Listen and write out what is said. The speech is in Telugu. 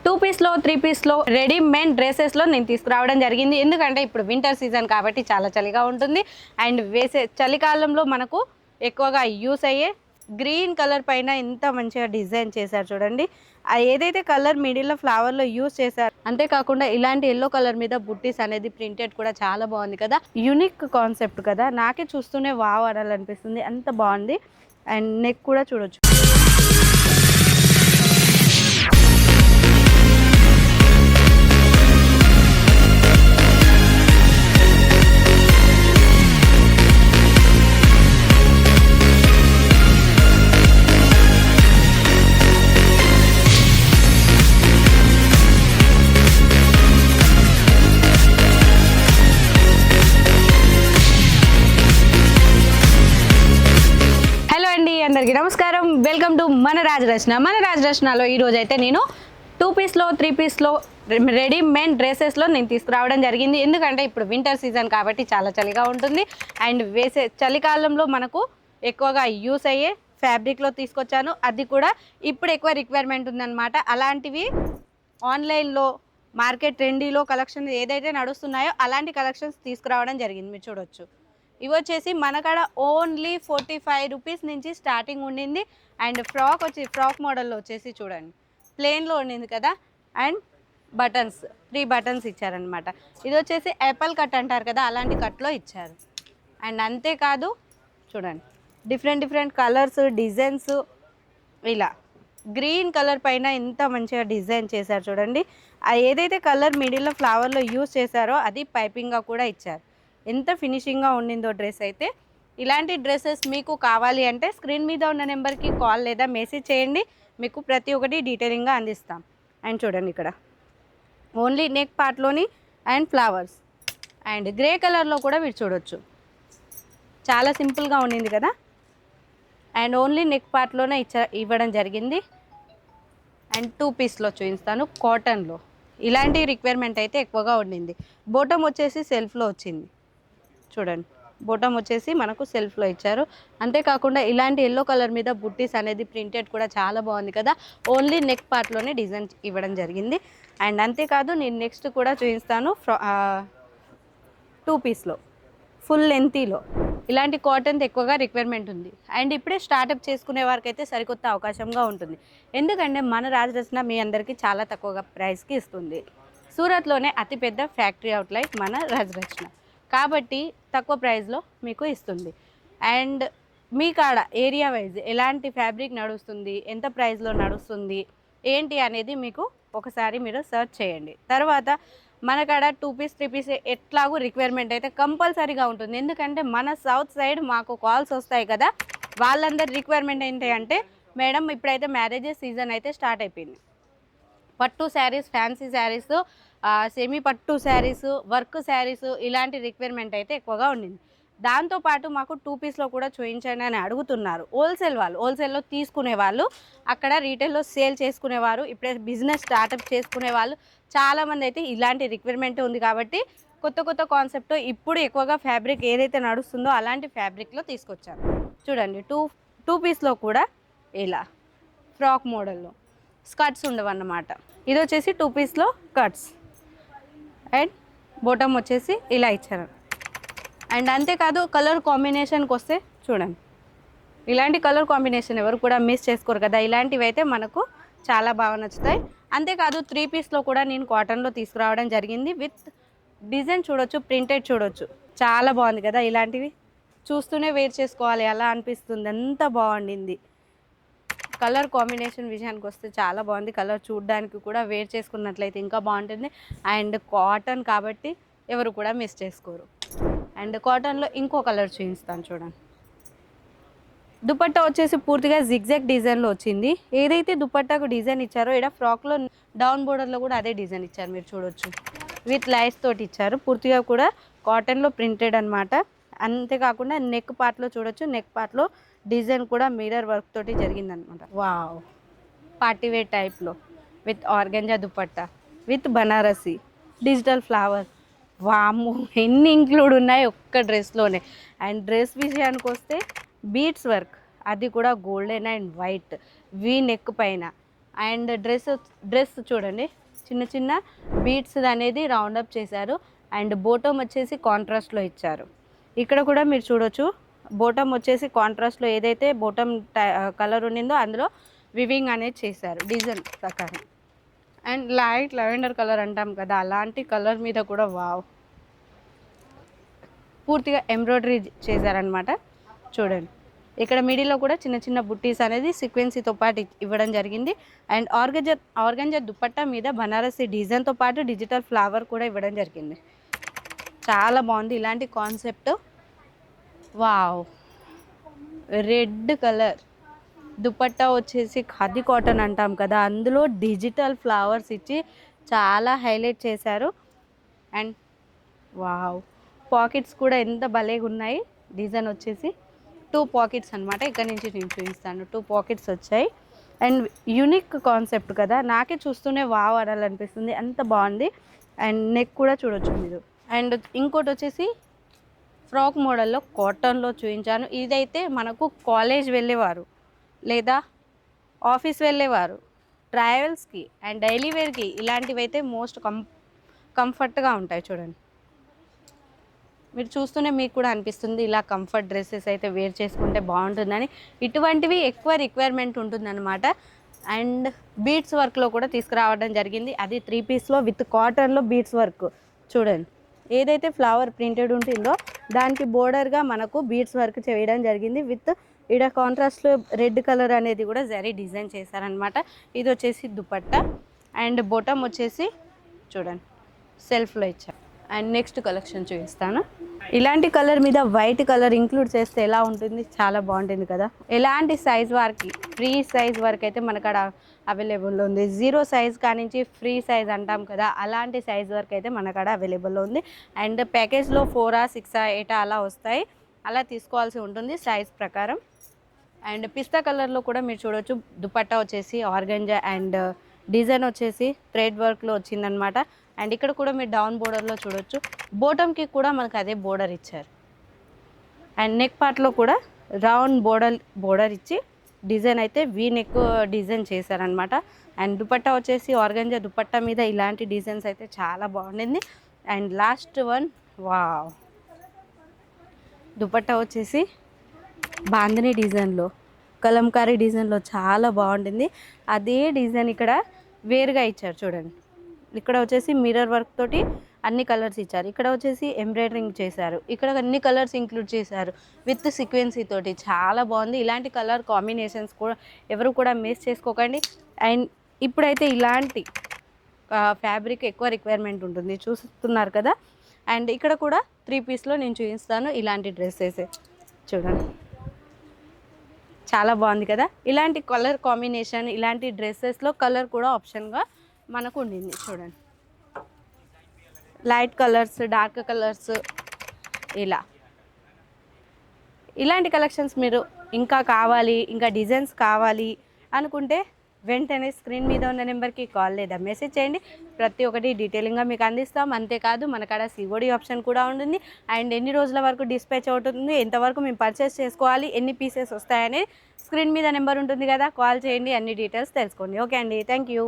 టూ పీస్లో 3 పీస్లో రెడీమేడ్ డ్రెస్సెస్లో నేను తీసుకురావడం జరిగింది. ఎందుకంటే ఇప్పుడు వింటర్ సీజన్ కాబట్టి చాలా చలిగా ఉంటుంది. అండ్ చలికాలంలో మనకు ఎక్కువగా యూస్ అయ్యే గ్రీన్ కలర్ పైన ఎంత మంచిగా డిజైన్ చేశారు చూడండి. ఏదైతే కలర్ మిడిల్లో ఫ్లవర్లో యూస్ చేశారు, అంతేకాకుండా ఇలాంటి ఎల్లో కలర్ మీద బుట్టీస్ అనేది ప్రింటెడ్ కూడా చాలా బాగుంది కదా. యూనిక్ కాన్సెప్ట్ కదా, నాకే చూస్తూనే వావ్ అనాలనిపిస్తుంది, అంత బాగుంది. అండ్ నెక్ కూడా చూడొచ్చు. అందరికీ నమస్కారం, వెల్కమ్ టు మన రాజరచనలో ఈరోజు అయితే నేను 2 పీస్లో 3 పీస్లో రెడీమేడ్ డ్రెస్సెస్లో నేను తీసుకురావడం జరిగింది. ఎందుకంటే ఇప్పుడు వింటర్ సీజన్ కాబట్టి చాలా చలిగా ఉంటుంది. అండ్ చలికాలంలో మనకు ఎక్కువగా యూస్ అయ్యే ఫ్యాబ్రిక్లో తీసుకొచ్చాను. అది కూడా ఇప్పుడు ఎక్కువ రిక్వైర్మెంట్ ఉందన్నమాట. అలాంటివి ఆన్లైన్లో మార్కెట్ ట్రెండీలో కలెక్షన్ ఏదైతే నడుస్తున్నాయో అలాంటి కలెక్షన్స్ తీసుకురావడం జరిగింది. మీరు చూడొచ్చు, ఇవి వచ్చేసి మన కాడ ఓన్లీ 45 రూపీస్ నుంచి స్టార్టింగ్ ఉండింది. అండ్ ఫ్రాక్ మోడల్లో వచ్చేసి చూడండి, ప్లెయిన్లో ఉండింది కదా. అండ్ బటన్స్ 3 బటన్స్ ఇచ్చారనమాట. ఇది వచ్చేసి యాపిల్ కట్ అంటారు కదా, అలాంటి కట్లో ఇచ్చారు. అండ్ అంతేకాదు చూడండి, డిఫరెంట్ కలర్స్ డిజైన్స్, ఇలా గ్రీన్ కలర్ పైన ఎంత మంచిగా డిజైన్ చేశారు చూడండి. ఏదైతే కలర్ మిడిల్లో ఫ్లవర్లో యూస్ చేశారో అది పైపింగ్గా కూడా ఇచ్చారు. ఎంత ఫినిషింగ్గా ఉండిందో డ్రెస్ అయితే. ఇలాంటి డ్రెస్సెస్ మీకు కావాలి అంటే స్క్రీన్ మీద ఉన్న నెంబర్కి కాల్ లేదా మెసేజ్ చేయండి, మీకు ప్రతి ఒక్కటి డీటెయిలింగ్గా అందిస్తాం. అండ్ చూడండి, ఇక్కడ ఓన్లీ నెక్ పార్ట్లోని అండ్ ఫ్లవర్స్ అండ్ గ్రే కలర్లో కూడా మీరు చూడొచ్చు, చాలా సింపుల్గా ఉండింది కదా. అండ్ ఓన్లీ నెక్ పార్ట్లోనే ఇవ్వడం జరిగింది. అండ్ 2 పీస్లో చూపిస్తాను, కాటన్లో. ఇలాంటి రిక్వైర్మెంట్ అయితే ఎక్కువగా ఉండింది. బోటమ్ వచ్చేసి సెల్ఫ్లో వచ్చింది చూడండి, బోటమ్ వచ్చేసి మనకు సెల్ఫ్లో ఇచ్చారు. అంతేకాకుండా ఇలాంటి ఎల్లో కలర్ మీద బుట్టీస్ అనేది ప్రింటెడ్ కూడా చాలా బాగుంది కదా. ఓన్లీ నెక్ పార్ట్లోనే డిజైన్ ఇవ్వడం జరిగింది. అండ్ అంతేకాదు నేను నెక్స్ట్ కూడా చూపిస్తాను 2 పీస్లో ఫుల్ లెంతీలో. ఇలాంటి కాటన్ ఎక్కువగా రిక్వైర్మెంట్ ఉంది. అండ్ ఇప్పుడే స్టార్టప్ చేసుకునే వారికి అయితే సరికొత్త అవకాశంగా ఉంటుంది. ఎందుకంటే మన రాజరచన మీ అందరికీ చాలా తక్కువగా ప్రైస్కి ఇస్తుంది. సూరత్లోనే అతిపెద్ద ఫ్యాక్టరీ అవుట్లెట్ మన రాజరచన కాబట్టి తక్కువ ప్రైస్లో మీకు ఇస్తుంది. అండ్ మీ కాడ ఏరియా వైజ్ ఎలాంటి ఫ్యాబ్రిక్ నడుస్తుంది, ఎంత ప్రైస్లో నడుస్తుంది ఏంటి అనేది మీకు ఒకసారి మీరు సెర్చ్ చేయండి. తర్వాత మన కాడ 2 పీస్ 3 పీస్ ఎట్లాగూ రిక్వైర్మెంట్ అయితే కంపల్సరీగా ఉంటుంది. ఎందుకంటే మన సౌత్ సైడ్ మాకు కాల్స్ వస్తాయి కదా, వాళ్ళందరి రిక్వైర్మెంట్ ఏంటి అంటే, మేడం ఇప్పుడైతే మ్యారేజెస్ సీజన్ అయితే స్టార్ట్ అయిపోయింది, పట్టు శారీస్, ఫ్యాన్సీ శారీస్, సెమీ పట్టు శారీస్, వర్క్ శారీస్, ఇలాంటి రిక్వైర్మెంట్ అయితే ఎక్కువగా ఉండింది. దాంతోపాటు మాకు 2 పీస్లో కూడా చూపించండి అని అడుగుతున్నారు హోల్సేల్లో తీసుకునే వాళ్ళు, అక్కడ రీటైల్లో సేల్ చేసుకునేవారు, ఇప్పుడే బిజినెస్ స్టార్టప్ చేసుకునే వాళ్ళు చాలామంది అయితే ఇలాంటి రిక్వైర్మెంట్ ఉంది. కాబట్టి కొత్త కాన్సెప్ట్ ఇప్పుడు ఎక్కువగా ఫ్యాబ్రిక్ ఏదైతే నడుస్తుందో అలాంటి ఫ్యాబ్రిక్లో తీసుకొచ్చారు. చూడండి, టూ పీస్లో కూడా ఇలా ఫ్రాక్ మోడల్లో స్కర్ట్స్ ఉండవన్నమాట. ఇది వచ్చేసి 2 పీస్లో కట్స్ అండ్ బోటమ్ వచ్చేసి ఇలా ఇచ్చారు. అండ్ అంతేకాదు కలర్ కాంబినేషన్కి వస్తే చూడండి, ఇలాంటి కలర్ కాంబినేషన్ ఎవరు కూడా మిస్ చేసుకోరు కదా. ఇలాంటివి అయితే మనకు చాలా బాగా నచ్చుతాయి. అంతేకాదు 3 పీస్లో కూడా నేను కాటన్లో తీసుకురావడం జరిగింది. విత్ డిజైన్ చూడొచ్చు, ప్రింటెడ్ చూడొచ్చు, చాలా బాగుంది కదా. ఇలాంటివి చూస్తూనే వేర్ చేసుకోవాలి అలా అనిపిస్తుంది, ఎంత బాగుండింది. కలర్ కాంబినేషన్ విషయానికి వస్తే చాలా బాగుంది. కలర్ చూడడానికి కూడా వేర్ చేసుకున్నట్లయితే ఇంకా బాగుంటుంది. అండ్ కాటన్ కాబట్టి ఎవరు కూడా మిస్ చేసుకోరు. అండ్ కాటన్లో ఇంకో కలర్ చూపిస్తాను చూడండి. దుపట్టా వచ్చేసి పూర్తిగా జిగ్జాగ్ డిజైన్లో వచ్చింది. ఏదైతే దుపట్టాకు డిజైన్ ఇచ్చారో ఇక్కడ ఫ్రాక్లో డౌన్ బోర్డర్లో కూడా అదే డిజైన్ ఇచ్చారు, మీరు చూడొచ్చు. విత్ లైట్స్ తోటి ఇచ్చారు, పూర్తిగా కూడా కాటన్లో ప్రింటెడ్ అనమాట. అంతేకాకుండా నెక్ పార్ట్లో చూడొచ్చు, నెక్ పార్ట్లో డిజైన్ కూడా మిర్రర్ వర్క్ తోటి జరిగిందనమాట. వావ్, పార్టీవేర్ టైప్లో with organza dupatta with Banarasi digital flower. వాము, ఎన్ని ఇంక్లూడ్ ఉన్నాయి ఒక్క డ్రెస్లోనే. అండ్ డ్రెస్ విషయానికి వస్తే బీట్స్ వర్క్, అది కూడా golden and white V neck పైన అండ్ డ్రెస్ చూడండి, చిన్న చిన్న బీడ్స్ అనేది రౌండప్ చేశారు. అండ్ బోటమ్ వచ్చేసి కాంట్రాస్ట్లో ఇచ్చారు. ఇక్కడ కూడా మీరు చూడొచ్చు, బోటమ్ వచ్చేసి కాంట్రాస్ట్లో ఏదైతే బోటమ్ కలర్ ఉండిందో అందులో వివింగ్ అనేది చేశారు డిజైన్ ప్రకారం. అండ్ లైట్ లెవెండర్ కలర్ అంటాం కదా, అలాంటి కలర్ మీద కూడా వావ్, పూర్తిగా ఎంబ్రాయిడరీ చేశారనమాట. చూడండి, ఇక్కడ మిడిల్లో కూడా చిన్న చిన్న బుట్టీస్ అనేది సీక్వెన్సీతో పాటు ఇవ్వడం జరిగింది. అండ్ ఆర్గంజా దుపట్టా మీద బనారసి డిజైన్తో పాటు డిజిటల్ ఫ్లవర్ కూడా ఇవ్వడం జరిగింది. చాలా బాగుంది ఇలాంటి concept. Wow, red colour dupatta వచ్చేసి ఖాదీ కాటన్ అంటాం కదా, అందులో డిజిటల్ ఫ్లవర్స్ ఇచ్చి చాలా హైలైట్ చేశారు. అండ్ వావ్, పాకెట్స్ కూడా ఎంత భలేగా ఉన్నాయి. డిజైన్ వచ్చేసి 2 పాకెట్స్ అనమాట. ఇక్కడ నుంచి నేను చూపిస్తాను, 2 పాకెట్స్ వచ్చాయి. అండ్ యూనిక్ కాన్సెప్ట్ కదా, నాకే చూస్తూనే వావ్ అనాలనిపిస్తుంది, అంత బాగుంది. అండ్ నెక్ కూడా చూడొచ్చు మీరు. అండ్ ఇంకోటి వచ్చేసి ఫ్రాక్ మోడల్లో కాటన్లో చూపించాను. ఇదైతే మనకు కాలేజ్ వెళ్ళేవారు లేదా ఆఫీస్ వెళ్ళేవారు, ట్రావెల్స్కి అండ్ డైలీ వేర్కి ఇలాంటివి అయితే మోస్ట్ కంఫర్ట్గా ఉంటాయి. చూడండి, మీరు చూస్తూనే మీకు కూడా అనిపిస్తుంది ఇలా కంఫర్ట్ డ్రెస్సెస్ అయితే వేర్ చేసుకుంటే బాగుంటుందని. ఇటువంటివి ఎక్కువ రిక్వైర్మెంట్ ఉంటుందన్నమాట. అండ్ బీడ్స్ వర్క్లో కూడా తీసుకురావడం జరిగింది, అది 3 పీస్లో విత్ కాటన్లో బీడ్స్ వర్క్. చూడండి, ఏదైతే ఫ్లవర్ ప్రింటెడ్ ఉంటుందో దానికి బోర్డర్గా మనకు బీడ్స్ వర్క్ చేయడం జరిగింది. విత్ ఇక్కడ కాంట్రాస్ట్లో రెడ్ కలర్ అనేది కూడా జరీ డిజైన్ చేశారనమాట. ఇది వచ్చేసి దుపట్టా. అండ్ బొటమ్ వచ్చేసి చూడండి సెల్ఫ్లో ఇచ్చారు. అండ్ నెక్స్ట్ కలెక్షన్ చూపిస్తాను. ఇలాంటి కలర్ మీద వైట్ కలర్ ఇంక్లూడ్ చేస్తే ఎలా ఉంటుంది, చాలా బాగుంటుంది కదా. ఎలాంటి సైజ్ వారికి, ఫ్రీ సైజ్ వరకు అయితే మనకు అవైలబుల్లో ఉంది. 0 సైజ్ కానించి ఫ్రీ సైజ్ అంటాం కదా, అలాంటి సైజ్ వరకు అయితే మనకాడ అవైలబుల్లో ఉంది. అండ్ ప్యాకేజ్లో 4 6 8 అలా వస్తాయి, అలా తీసుకోవాల్సి ఉంటుంది సైజ్ ప్రకారం. అండ్ పిస్తా కలర్లో కూడా మీరు చూడవచ్చు, దుపట్టా వచ్చేసి ఆర్గంజా అండ్ డిజైన్ వచ్చేసి థ్రెడ్ వర్క్లో వచ్చిందనమాట. అండ్ ఇక్కడ కూడా మీరు డౌన్ బోర్డర్లో చూడొచ్చు, బోటమ్కి కూడా మనకు అదే బోర్డర్ ఇచ్చారు. అండ్ నెక్ పార్ట్లో కూడా రౌండ్ బోర్డర్ ఇచ్చి డిజైన్ అయితే వీ నెక్ డిజైన్ చేశారనమాట. అండ్ దుపట్టా వచ్చేసి ఆర్గంజా దుపట్టా మీద ఇలాంటి డిజైన్స్ అయితే చాలా బాగుండింది. And last one, wow, dupatta వచ్చేసి బాందిని డిజైన్లో, కలంకారీ డిజైన్లో చాలా బాగుంటుంది. అదే డిజైన్ ఇక్కడ వేరుగా ఇచ్చారు. చూడండి, ఇక్కడ వచ్చేసి మిర్రర్ వర్క్ తోటి అన్ని కలర్స్ ఇచ్చారు. ఇక్కడ వచ్చేసి ఎంబ్రాయిడరింగ్ చేశారు. ఇక్కడ అన్ని కలర్స్ ఇంక్లూడ్ చేశారు విత్ సీక్వెన్సీ తోటి, చాలా బాగుంది. ఇలాంటి కలర్ కాంబినేషన్స్ కూడా ఎవరు కూడా మిస్ చేసుకోకండి. అండ్ ఇప్పుడైతే ఇలాంటి ఫ్యాబ్రిక్ ఎక్కువ రిక్వైర్మెంట్ ఉంటుంది, చూస్తున్నారు కదా. అండ్ ఇక్కడ కూడా 3 పీస్లో నేను చూపిస్తాను ఇలాంటి డ్రెస్సెస్. చూడండి, చాలా బాగుంది కదా. ఇలాంటి కలర్ కాంబినేషన్, ఇలాంటి డ్రెస్సెస్లో కలర్ కూడా ఆప్షన్గా మనకు ఉండింది. చూడండి, లైట్ కలర్స్, డార్క్ కలర్స్, ఇలాంటి కలెక్షన్స్ మీరు ఇంకా కావాలి, ఇంకా డిజైన్స్ కావాలి అనుకుంటే వెంటనే స్క్రీన్ మీద ఉన్న నెంబర్కి కాల్ లేదా మెసేజ్ చేయండి. ప్రతి ఒక్కటి డీటెయిలింగ్గా మీకు అందిస్తాం. అంతేకాదు మనకాడ సిఓడి ఆప్షన్ కూడా ఉంటుంది. అండ్ ఎన్ని రోజుల వరకు డిస్పాచ్ అవుతుంది, ఎంతవరకు మేము పర్చేస్ చేసుకోవాలి, ఎన్ని పీసెస్ వస్తాయని స్క్రీన్ మీద నెంబర్ ఉంటుంది కదా, కాల్ చేయండి, అన్ని డీటెయిల్స్ తెలుసుకోండి. ఓకే అండి, థ్యాంక్ యూ.